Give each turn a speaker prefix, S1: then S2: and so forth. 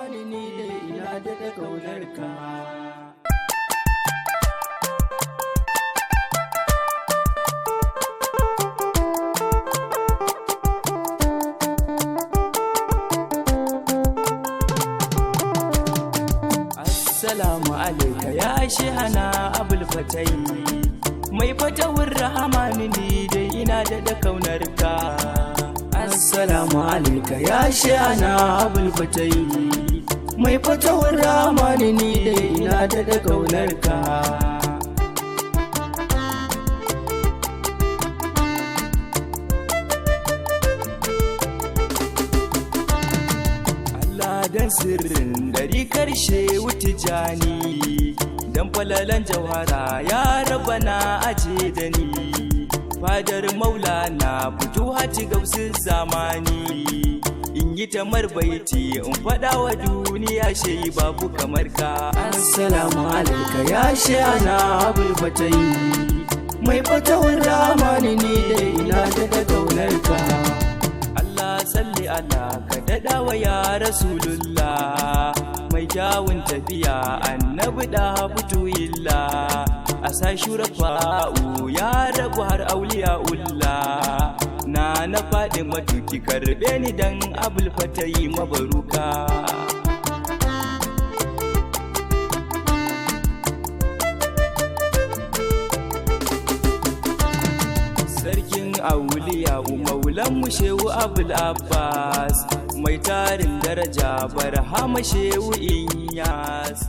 S1: ramani ni dai ina da kaunar ka. Assalamu alaika ya shehana Abul Fatai, mai fatawar rahamani ni dai ina da kaunar ka. Assalamu alaika ya shehana Abul Fatai, mai fatawar rahamani ni dai ina da kaunar ka. Dan sirrin dari karshe wuti jani, dan falalan jawhara ya rabana aje da ni, fadar maulana futuhati gausin zamani, in yi tamar baiti in fada wa duniya shehi babu kamar ka. Assalamu alaika ya shehana Abul Fatai, mai fatawar ramani ni dai ina da kaunar ka. Salli ala ka daɗa wa ya Rasulullah, mai kyawun tafiya annabi da fito illa, a sa shurafa'u ya rabu har auliya'ullah, na faɗi matuki karɓe ni dan Abul Fatai mabaruka. Sarkin auliya maulan mu shehu Abul Abbas, mai tarin daraja barhama shehu Inyas.